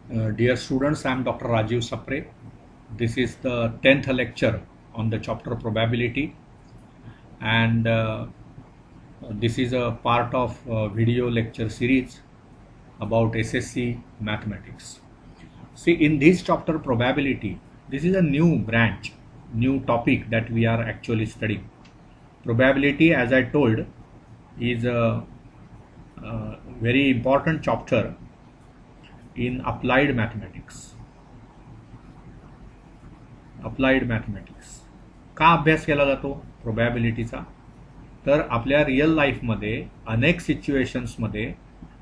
Dear students, I am Dr. Rajiv Sapre. This is the 10th lecture on the chapter probability, and this is a part of a video lecture series about SSC mathematics. See, in this chapter probability, this is a new branch, new topic that we are actually studying. Probability, as I told, is a very important chapter in applied mathematics. Applied mathematics का अभ्यास केला जातो प्रोबॅबिलिटीचा? तर आपल्या real लाईफमध्ये अनेक सिच्युएशन्समध्ये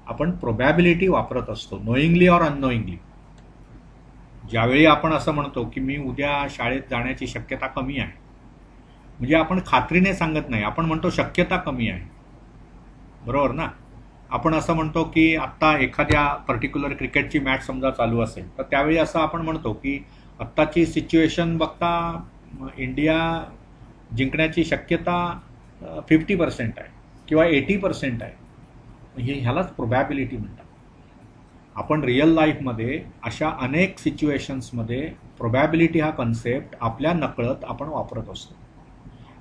आपण probability वापरत असतो, नोईंगली और अननोईंगली. ज्यावेळी आपण असं म्हणतो की मी उद्या शाळेत जाण्याची शक्यता कमी आहे, म्हणजे आपण खात्रीने सांगत नाही, आपण म्हणतो शक्यता कमी आहे, बरोबर ना? आपण असं म्हणतो की आत्ता एखाद्या पर्टिक्युलर क्रिकेटची मॅच समजा चालू असेल, तर त्यावेळी असं आपण म्हणतो की आत्ताची सिच्युएशन बघता इंडिया जिंकण्याची शक्यता 50% आहे किंवा 80% आहे. ह्यालाच प्रोबॅबिलिटी म्हणतात. आपण रिअल लाईफमध्ये अशा अनेक सिच्युएशन्समध्ये प्रोबॅबिलिटी हा कन्सेप्ट आपल्या नकळत आपण वापरत असतो.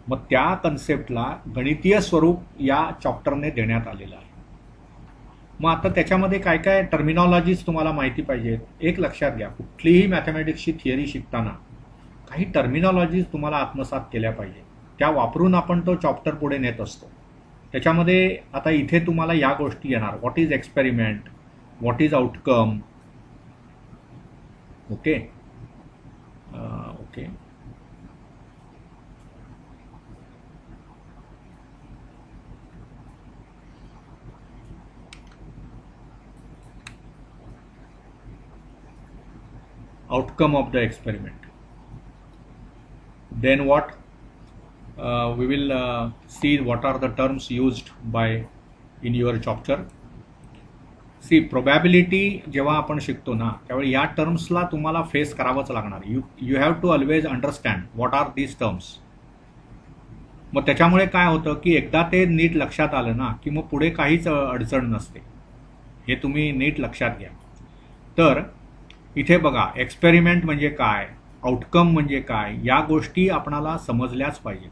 मग त्या कन्सेप्टला गणितीय स्वरूप या चॅप्टरने देण्यात आलेलं आहे. मग आता त्याच्यामध्ये काय काय टर्मिनॉलॉजीज तुम्हाला माहिती पाहिजेत. एक लक्षात घ्या, कुठलीही मॅथमॅटिक्सची थिअरी शिकताना काही टर्मिनॉलॉजीज तुम्हाला आत्मसात केल्या पाहिजे. त्या वापरून आपण तो चॅप्टर पुढे नेत असतो. त्याच्यामध्ये आता इथे तुम्हाला या गोष्टी येणार. What is experiment, what is outcome. Okay okay outcome of the experiment. Then what? We will see what are the terms used by in your chapter. See, probability जेव्हा आपण शिकतो ना, त्यावेळी या टर्म्सला तुम्हाला फेस करावंच लागणार. You have to always understand what are these terms. मग त्याच्यामुळे काय होतं की एकदा ते नीट लक्षात आलं ना की मग पुढे काहीच अडचण नसते. हे तुम्ही नीट लक्षात घ्या. तर इथे बघा, एक्सपेरिमेंट म्हणजे काय, आउटकम म्हणजे काय, या गोष्टी आपणाला समजल्याच पाहिजेत.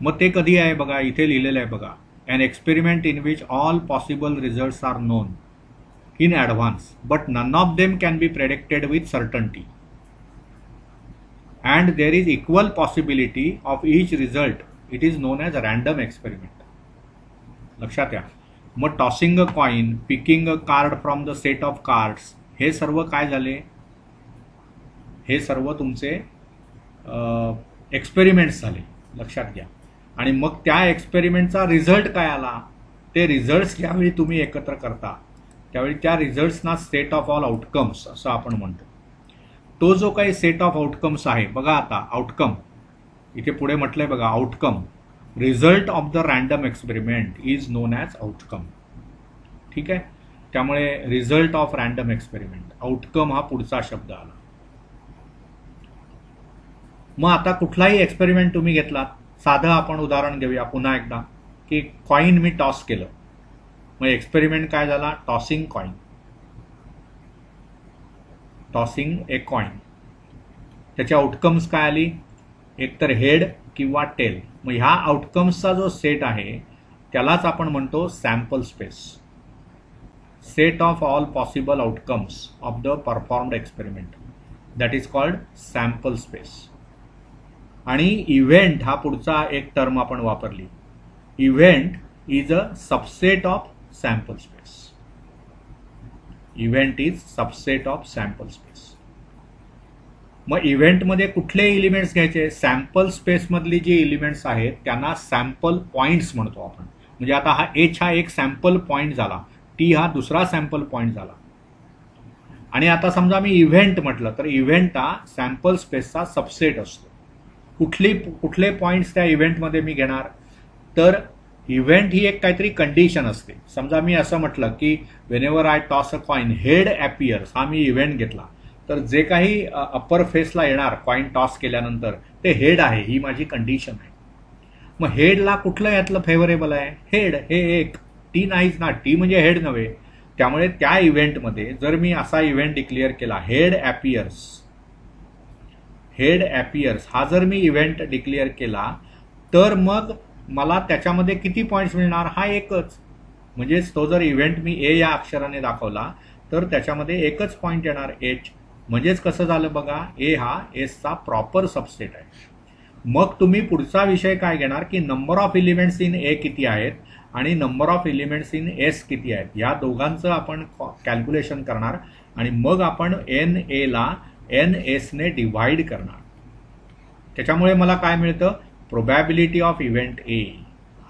मग ते कधी आहे बघा, इथे लिहिलेलं आहे बघा, an experiment in which all possible results are known in advance but none of them can be predicted with certainty and there is equal possibility of each result. It is known as a random experiment. लक्षात घ्या. मग tossing a coin, picking a card from the set of cards, हे सर्व काय झाले, हे सर्व तुमचे एक्सपेरिमेंट्स झाले. लक्षात घ्या. आणि मग त्या एक्सपेरिमेंटचा रिझल्ट काय आला, ते रिझल्ट्स ज्यावेळी तुम्ही एकत्र करता त्यावेळी त्या रिझल्ट्सना सेट ऑफ ऑल आउटकम्स असं आपण म्हणतो. तो जो काही सेट ऑफ आउटकम्स आहे बघा, आता आउटकम इथे पुढे म्हटलंय बघा, outcome result of the random experiment is non as outcome. ठीक आहे. त्यामुळे result of random experiment, outcome हा पुढचा शब्द आला. मग आता कुठलाही एक्सपेरिमेंट तुम्ही घेतलात, साधं आपण उदाहरण घेऊया पुन्हा एकदा, की कॉइन मी टॉस केलं, मग एक्सपेरिमेंट काय झाला, tossing coin, tossing a coin. त्याच्या आउटकम्स काय आली, एकतर हेड किंवा टेल. मग ह्या आउटकम्सचा जो सेट आहे त्यालाच आपण म्हणतो sample space, set of all possible outcomes of the performed experiment, that is called sample space. आणि इव्हेंट हा पुढचा एक टर्म आपण वापरली. Event is a subset of sample space. Event is subset of sample space. मग इव्हेंटमध्ये कुठले elements घ्यायचे, सॅम्पल स्पेसमधली जी एलिमेंट्स आहेत त्यांना सॅम्पल पॉइंट्स म्हणतो आपण. म्हणजे आता हा एच हा एक सॅम्पल पॉइंट झाला, टी हा दुसरा सॅम्पल पॉइंट झाला. आणि आता समजा मी इव्हेंट म्हटलं तर इव्हेंट हा सॅम्पल स्पेसचा सबसेट असतो. कुठले पॉइंट्स त्या इव्हेंटमध्ये मी घेणार, तर इव्हेंट ही एक काहीतरी कंडिशन असते. समजा मी असं म्हटलं की whenever I toss a coin head appears, हा मी इव्हेंट घेतला, तर जे काही अप्पर फेसला येणार कॉइन टॉस केल्यानंतर ते हेड आहे, ही माझी कंडिशन आहे. मग हेडला कुठलं यातलं फेवरेबल आहे, हेड हे एक, टी नाहीच ना, टी म्हणजे हेड नव्हे. त्यामुळे त्या इव्हेंटमध्ये जर मी असा इव्हेंट डिक्लेअर केला, हेड ॲपियर्स हा जर मी इव्हेंट डिक्लेअर केला, तर मग मला त्याच्यामध्ये किती पॉईंट्स मिळणार? हा एकच. म्हणजेच तो जर इव्हेंट मी ए या अक्षराने दाखवला तर त्याच्यामध्ये एकच पॉईंट येणार, एच. म्हणजेच कसं झालं बघा, ए हा एसचा प्रॉपर सबसेट आहे. मग तुम्ही पुढचा विषय काय घेणार की नंबर ऑफ एलिमेंट्स इन ए किती आहेत आणि number of elements in S किती आहेत, या दोघांचं आपण कॅल्क्युलेशन करणार आणि मग आपण एन एला एन एसने डिव्हाइड करणार. त्याच्यामुळे मला काय मिळतं? प्रोबॅबिलिटी ऑफ इव्हेंट ए.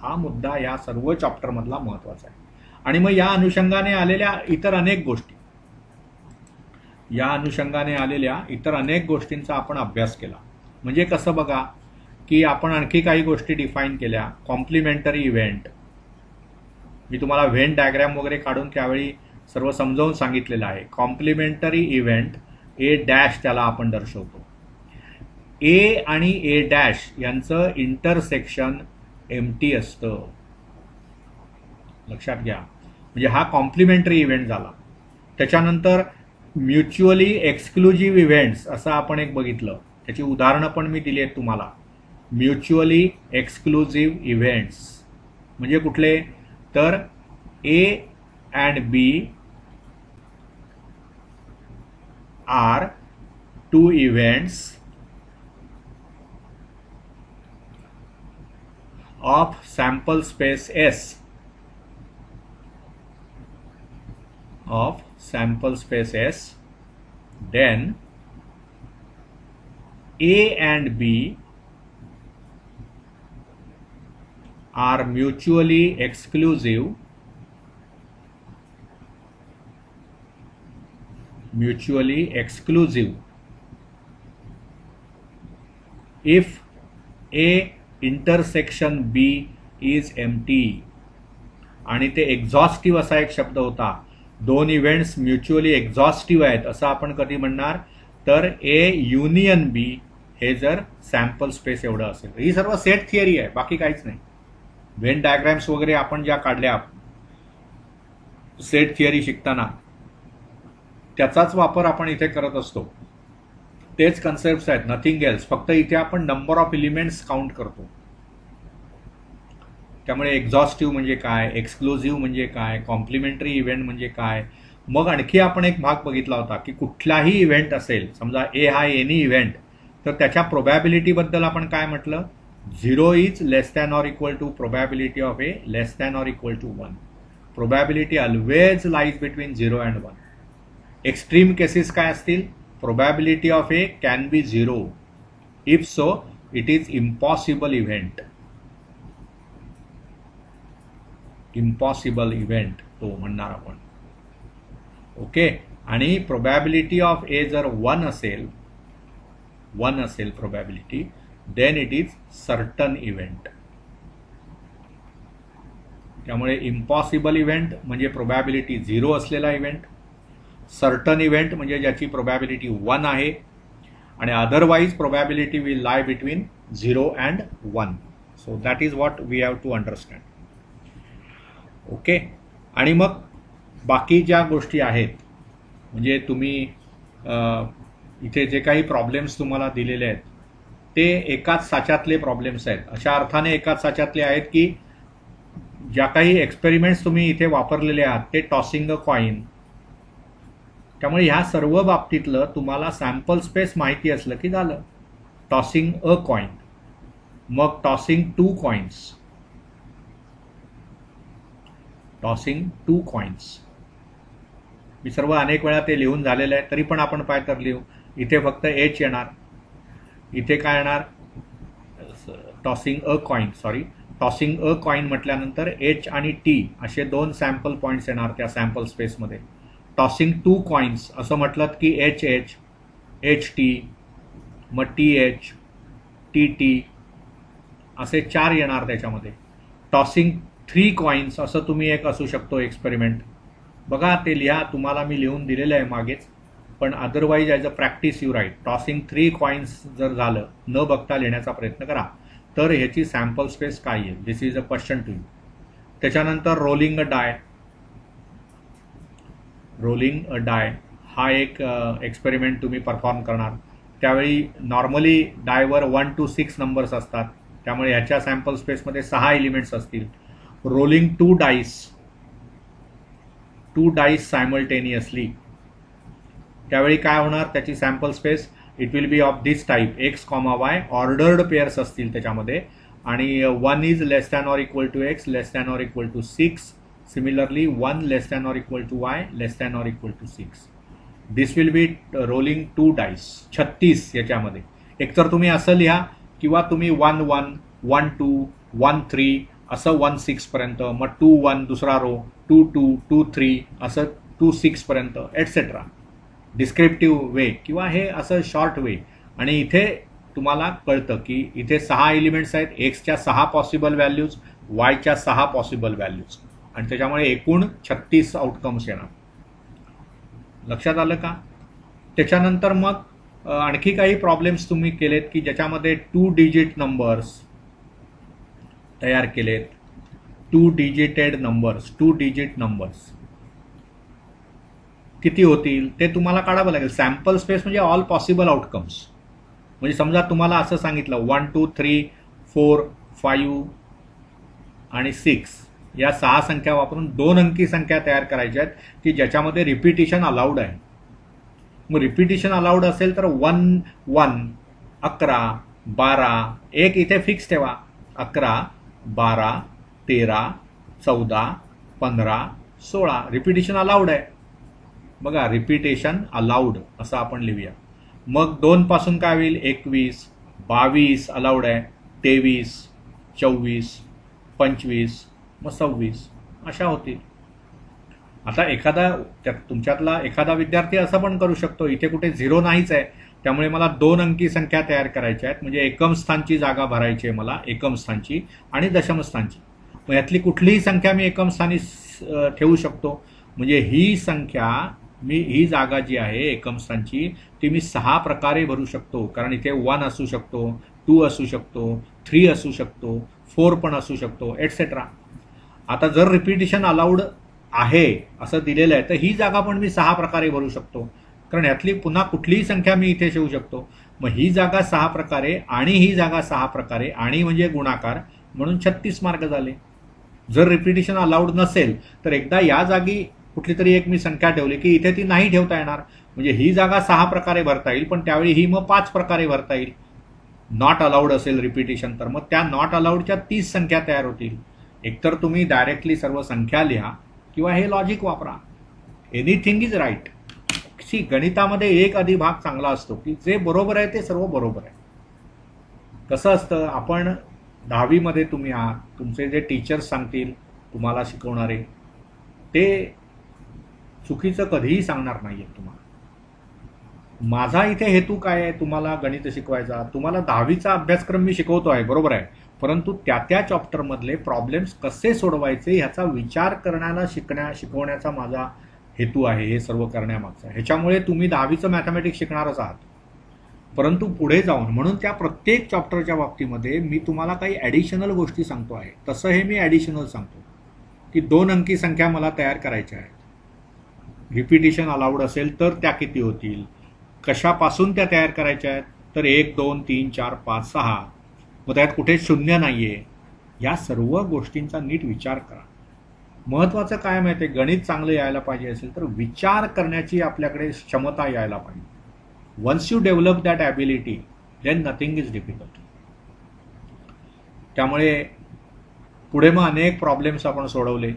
हा मुद्दा या सर्व चॅप्टरमधला महत्वाचा आहे. आणि मग या अनुषंगाने आलेल्या इतर अनेक गोष्टींचा आपण अभ्यास केला. म्हणजे कसं बघा की आपण आणखी काही गोष्टी डिफाईन केल्या. कॉम्प्लिमेंटरी इव्हेंट, मी तुम्हाला व्हेन डायग्रॅम वगैरे काढून त्यावेळी सर्व समजावून सांगितलेलं आहे. कॉम्प्लिमेंटरी इव्हेंट ए डॅश त्याला आपण दर्शवतो. ए आणि ए डॅश यांचं इंटरसेक्शन एम्प्टी असतं, लक्षात घ्या. म्हणजे हा कॉम्प्लिमेंटरी इव्हेंट झाला. त्याच्यानंतर म्युच्युअली एक्सक्लुझिव्ह इव्हेंट्स असं आपण एक बघितलं, त्याची उदाहरणं पण मी दिली आहेत तुम्हाला. म्युच्युअली एक्सक्लुझिव्ह इव्हेंट्स म्हणजे कुठले? तर A and B are two events of sample space S, then A and B are mutually exclusive if A intersection B is empty. आणि ते एक्झॉस्टिव्ह असा एक शब्द होता. दोन इव्हेंट्स म्युच्युअली एक्झॉस्टिव्ह आहेत असं आपण कधी म्हणणार? तर ए युनियन बी हे जर सॅम्पल स्पेस एवढं असेल. ही सर्व सेट थिअरी आहे, बाकी काहीच नाही. व्हेन डायग्रॅम्स वगैरे आपण ज्या काढल्या सेट थिअरी शिकताना त्याचाच वापर आपण इथे करत असतो. तेच कन्सेप्ट्स आहेत, नथिंग एल्स. फक्त इथे आपण नंबर ऑफ एलिमेंट्स काउंट करतो. त्यामुळे एक्झॉस्टिव्ह म्हणजे काय, एक्सक्लुझिव्ह म्हणजे काय, कॉम्प्लिमेंटरी इव्हेंट म्हणजे काय. मग आणखी आपण एक भाग बघितला होता की कुठलाही इव्हेंट असेल, समजा ए हा एनी इव्हेंट, तर त्याच्या प्रोबॅबिलिटी बद्दल आपण काय म्हटलं? 0 is less than or equal to probability of A less than or equal to 1. Probability always lies between 0 and 1. Extreme cases काय असतील? Probability of A can be 0. If so, it is impossible event. Impossible event तो म्हणणार आपण. Okay. आणि probability of ए जर 1 असेल probability, then it is certain event. त्यामुळे impossible event म्हणजे प्रोबॅबिलिटी 0 असलेला इव्हेंट. सर्टन इव्हेंट म्हणजे ज्याची प्रोबॅबिलिटी 1 आहे आणि otherwise probability will lie between 0 and 1. So that is what we have to understand. Okay. आणि मग बाकी ज्या गोष्टी आहेत, म्हणजे तुम्ही इथे जे काही प्रॉब्लेम्स तुम्हाला दिलेले आहेत ते एकाच साच्यातले प्रॉब्लेम्स आहेत. अशा अर्थाने एकाच साच्यातले आहेत की ज्या काही एक्सपेरिमेंट्स तुम्ही इथे वापरलेले आहात ते टॉसिंग अ कॉइन. त्यामुळे ह्या सर्व बाबतीतलं तुम्हाला सॅम्पल स्पेस माहिती असलं की झालं. टॉसिंग अ कॉइन, मग टॉसिंग 2 कॉइन्स. मी सर्व अनेक वेळा ते लिहून झालेलं आहे, तरी पण आपण काय तर लिहू. इथे फक्त एच येणार, इथे काय येणार? टॉसिंग अ कॉइन म्हटल्यानंतर एच आणि टी असे 2 सॅम्पल पॉईंट्स येणार त्या सॅम्पल स्पेसमध्ये. टॉसिंग 2 कॉइन्स असं म्हटलं की एच टी, मग टी टी असे 4 येणार त्याच्यामध्ये. टॉसिंग 3 कॉइन्स असं तुम्ही एक असू शकतो एक्सपेरिमेंट. बघा ते लिहा, तुम्हाला मी लिहून दिलेलं आहे मागेच, पण otherwise as a practice you write. Tossing 3 coins जर झालं, न बघता लिहिण्याचा प्रयत्न करा, तर ह्याची सॅम्पल स्पेस काय येईल. This is a question to you. त्याच्यानंतर rolling a die. Rolling a die हा एक एक्सपेरिमेंट तुम्ही परफॉर्म करणार. त्यावेळी नॉर्मली डायवर 1 to 6 नंबर्स असतात, त्यामुळे ह्याच्या सॅम्पल स्पेसमध्ये 6 एलिमेंट्स असतील. रोलिंग 2 डाईस सायमल्टेनियसली, त्यावेळी काय होणार, त्याची sample space it will be of this type X comma Y, ordered pairs असतील त्याच्यामध्ये, आणि 1 is less than or equal to X less than or equal to 6. Similarly 1 less than or equal to Y less than or equal to 6. This will be rolling 2 dice. 36 याच्यामध्ये एकतर तुम्ही असं लिहा किंवा तुम्ही 1 1 1 2 1 3 असं 1 6 पर्यंत, मग 2 1 दुसरा रो 2 2 2 3 असं 2 6 पर्यंत एटसेट्रा. डिस्क्रिप्टिव्ह वे किंवा हे असं शॉर्ट वे. आणि इथे तुम्हाला कळतं की इथे 6 एलिमेंट्स आहेत, एक्सच्या 6 पॉसिबल व्हॅल्यूज, वायच्या 6 पॉसिबल व्हॅल्यूज, आणि त्याच्यामुळे एकूण 36 आउटकम्स येणार. लक्षात आलं का? त्याच्यानंतर मग आणखी काही प्रॉब्लेम्स तुम्ही केलेत की ज्याच्यामध्ये 2 डिजिट नंबर्स तयार केलेत. 2 डिजिटेड नंबर्स, 2 डिजिट नंबर्स किती होतील ते तुम्हाला काढावं लागेल. सॅम्पल स्पेस म्हणजे ऑल पॉसिबल आउटकम्स. म्हणजे समजा तुम्हाला असं सांगितलं 1 2 3 4 5 आणि 6 या 6 संख्या वापरून 2 अंकी संख्या तयार करायच्या आहेत की ज्याच्यामध्ये रिपिटिशन अलाउड आहे. मग रिपिटिशन अलाउड असेल तर 1 1 11 12, एक इथे फिक्स ठेवा, 11 12 13 14 15 16 रिपिटिशन अलाउड आहे. बघा, रिपिटेशन अलाउड असं आपण लिहूया. मग 2 पासून काय होईल, 21 22 अलाउड आहे, 23 24 25 मग 26 अशा होतील. आता तुमच्यातला एखादा विद्यार्थी असं पण करू शकतो, इथे कुठे 0 नाहीच आहे, त्यामुळे मला 2 अंकी संख्या तयार करायच्या आहेत, म्हणजे एकम स्थानची जागा भरायची आहे मला, एकम स्थानची आणि दशम स्थानची. मग यातली कुठलीही संख्या मी एकम स्थानी ठेवू शकतो. म्हणजे ही जागा जी आहे एकम स्थानची ती मी 6 प्रकारे भरू शकतो. कारण इथे 1 असू शकतो, 2 असू शकतो, 3 असू शकतो, 4 पण असू शकतो, एटसेट्रा. आता जर रिपिटिशन अलाउड आहे असं दिलेलं आहे तर ही जागा पण मी 6 प्रकारे भरू शकतो, कारण यातली पुन्हा कुठलीही संख्या मी इथे ठेवू शकतो. मग ही जागा 6 प्रकारे आणि ही जागा 6 प्रकारे आणि म्हणजे गुणाकार, म्हणून 36 मार्क झाले. जर रिपिटिशन अलाउड नसेल तर एकदा या जागी कुठली तरी एक मी संख्या ठेवली की इथे ती नाही ठेवता येणार, म्हणजे ही जागा 6 प्रकारे भरता येईल, पण त्यावेळी ही मग 5 प्रकारे भरता येईल. नॉट अलाउड असेल रिपिटिशन तर मग त्या नॉट अलाउडच्या 30 संख्या तयार होतील. एकतर तुम्ही डायरेक्टली सर्व संख्या लिहा किंवा हे लॉजिक वापरा. Anything is right. गणितामध्ये एक अधिभाग चांगला असतो की जे बरोबर आहे ते सर्व बरोबर आहे. कसं असतं, आपण 10वी मध्ये तुम्ही आहात, तुमचे जे टीचर्स सांगतील तुम्हाला शिकवणारे ते चुकीचं कधीही सांगणार नाहीये तुम्हाला. माझा इथे हेतू काय आहे, तुम्हाला गणित शिकवायचा. तुम्हाला 10वीचा अभ्यासक्रम मी शिकवतो आहे, बरोबर आहे, परंतु त्या चॅप्टरमधले प्रॉब्लेम्स कसे सोडवायचे ह्याचा विचार करण्याला शिकवण्याचा माझा हेतू आहे हे सर्व करण्यामागचा. ह्याच्यामुळे तुम्ही 10वीचं मॅथमॅटिक्स शिकणारच आहात, परंतु पुढे जाऊन म्हणून त्या प्रत्येक चॅप्टरच्या बाबतीमध्ये मी तुम्हाला काही ॲडिशनल गोष्टी सांगतो आहे. तसं हे मी ॲडिशनल सांगतो की 2 अंकी संख्या मला तयार करायच्या आहेत. रिपिटिशन अलाउड असेल तर त्या किती होतील, कशापासून त्या तयार करायच्या आहेत, तर 1 2 3 4 5 6, मग त्यात कुठे शून्य नाहीये. या सर्व गोष्टींचा नीट विचार करा. महत्वाचं काय माहिती आहे, गणित चांगलं यायला पाहिजे असेल तर विचार करण्याची आपल्याकडे क्षमता यायला पाहिजे. Once you develop that ability then nothing is difficult. त्यामुळे पुढे मग अनेक प्रॉब्लेम्स आपण सोडवले.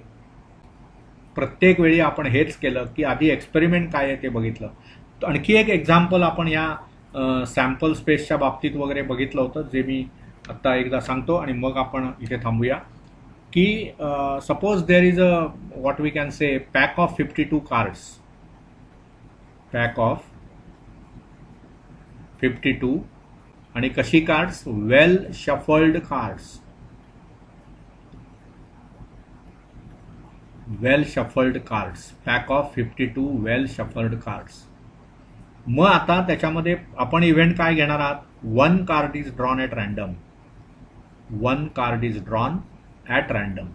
प्रत्येक वेळी आपण हेच केलं की आधी एक्सपेरिमेंट काय आहे ते बघितलं. आणखी एक एक्झाम्पल आपण या सॅम्पल स्पेसच्या बाबतीत वगैरे बघितलं होतं, जे मी आत्ता एकदा सांगतो आणि मग आपण इथे थांबूया. की suppose there is a what we can say pack of 52 cards, pack of 52 आणि कशी cards, well shuffled cards, well shuffled cards, pack of 52 well shuffled cards. मग आता त्याच्यामध्ये आपण इव्हेंट काय घेणार आहात, 1 card is drawn at random, 1 card is drawn at random.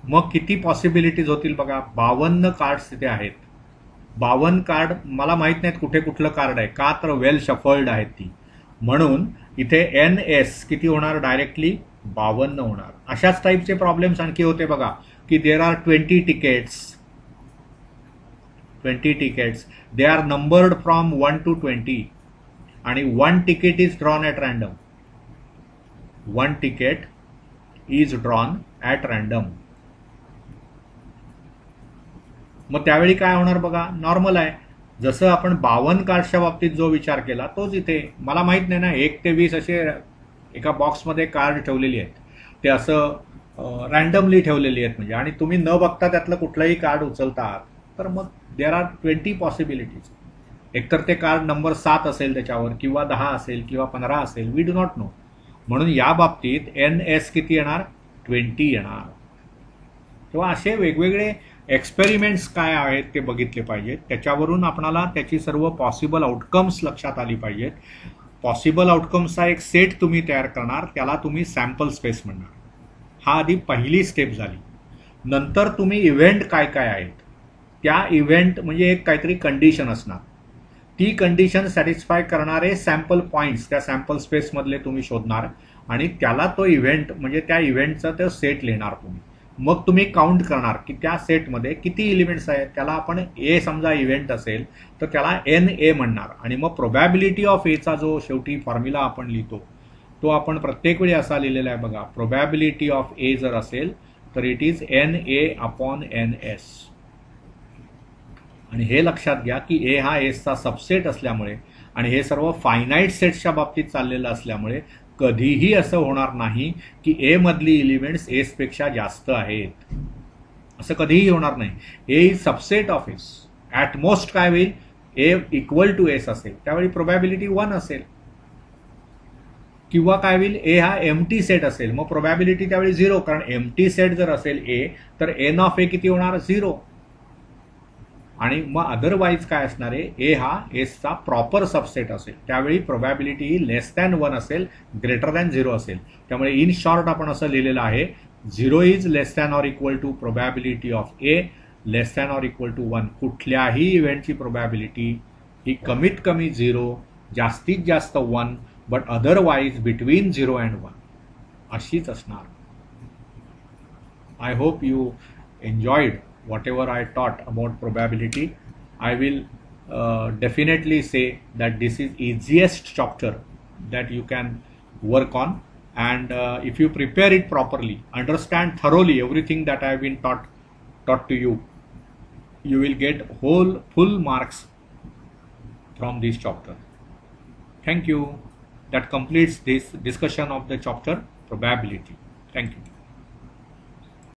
मग किती पॉसिबिलिटीज होतील बघा. 52 कार्ड्स तिथे आहेत. 52 कार्ड मला माहित नाहीत कुठे कुठलं कार्ड आहे, का तर वेल शफल्ड आहेत ती. म्हणून इथे NS किती होणार, डायरेक्टली 52 होणार. अशाच टाईपचे प्रॉब्लेम्स आणखी होते बघा, की there are 20 tickets. They are numbered from 1 to 20 आणि 1 ticket is drawn at random. 1 ticket is drawn at random. मग त्यावेळी काय होणार बघा, नॉर्मल आहे. जसं आपण 52 कार्ड्सच्या बाबतीत जो विचार केला तोच इथे. मला माहित नाही ना 1 ते 20 असे एका बॉक्समध्ये कार्ड ठेवलेली आहेत, ते असं रँडमली ठेवलेली आहेत म्हणजे, आणि तुम्ही न बघता त्यातलं कुठलंही कार्ड उचलता आहात, तर मग देर आर 20 पॉसिबिलिटीज. एकतर ते कार्ड नंबर 7 असेल त्याच्यावर, किंवा 10 असेल, किंवा 15 असेल, वी डू नॉट नो. म्हणून या बाबतीत NS किती येणार, 20 येणार. तेव्हा असे वेगवेगळे एक्सपेरिमेंट्स काय आहेत ते बघितले पाहिजेत. त्याच्यावरून आपणाला त्याची सर्व पॉसिबल आउटकम्स लक्षात आली पाहिजेत. पॉसिबल आउटकम्सचा एक सेट तुम्ही तयार करणार, त्याला तुम्ही सॅम्पल स्पेस म्हणणार. हा आधी पहिली स्टेप झाली. नंतर तुम्ही इव्हेंट काय काय आहेत, त्या इव्हेंट म्हणजे एक काहीतरी कंडिशन असणार, ती कंडिशन सॅटिस्फाय करणारे सॅम्पल पॉईंट्स त्या सॅम्पल स्पेसमधले तुम्ही शोधणार आणि त्याला तो इव्हेंट म्हणजे त्या इव्हेंटचा तो सेट लिहिणार तुम्ही. मग तुम्ही काउंट करणार की त्या सेटमध्ये किती एलिमेंट्स आहेत. त्याला आपण ए समजा इव्हेंट असेल तर त्याला NA म्हणणार, आणि मग प्रोबॅबिलिटी ऑफ एचा जो शेवटी फॉर्म्युला आपण लिहितो तो आपण प्रत्येक वेळी असा लिहिलेला आहे बघा. प्रोबॅबिलिटी ऑफ ए जर असेल तर इट इज NA/NS. आणि हे लक्षात घ्या की ए हा एसचा सबसेट असल्यामुळे आणि हे सर्व फायनाईट सेट्सच्या बाबतीत चाललेलं असल्यामुळे कधीही असं होणार नाही की ए मधली एलिमेंट्स एस पेक्षा जास्त आहेत, असं कधीही होणार नाही. A is subset of S. At most काय होईल, ए इक्वल टू एस असेल त्यावेळी प्रोबॅबिलिटी 1 असेल, किंवा काय होईल, ए हा एम्प्टी सेट असेल मग प्रोबॅबिलिटी त्यावेळी 0, कारण एम्प्टी सेट जर असेल ए तर एन ऑफ ए किती होणार, 0. आणि मग अदरवाईज काय असणार आहे, ए हा एसचा प्रॉपर सबसेट असेल त्यावेळी प्रोबॅबिलिटी ही लेस दॅन 1 असेल, ग्रेटर दॅन 0 असेल. त्यामुळे इन शॉर्ट आपण असं लिहिलेलं आहे, 0 is less than or equal to probability of A less than or equal to 1. कुठल्याही इव्हेंटची प्रोबॅबिलिटी ही कमीत कमी 0, जास्तीत जास्त 1, बट अदरवाईज बिटवीन 0 and 1 अशीच असणार. I hope you enjoyed whatever I taught about probability. I will definitely say that this is easiest chapter that you can work on, and if you prepare it properly, understand thoroughly everything that I have been taught to you, you will get full marks from this chapter. Thank you. That completes this discussion of the chapter probability. Thank you.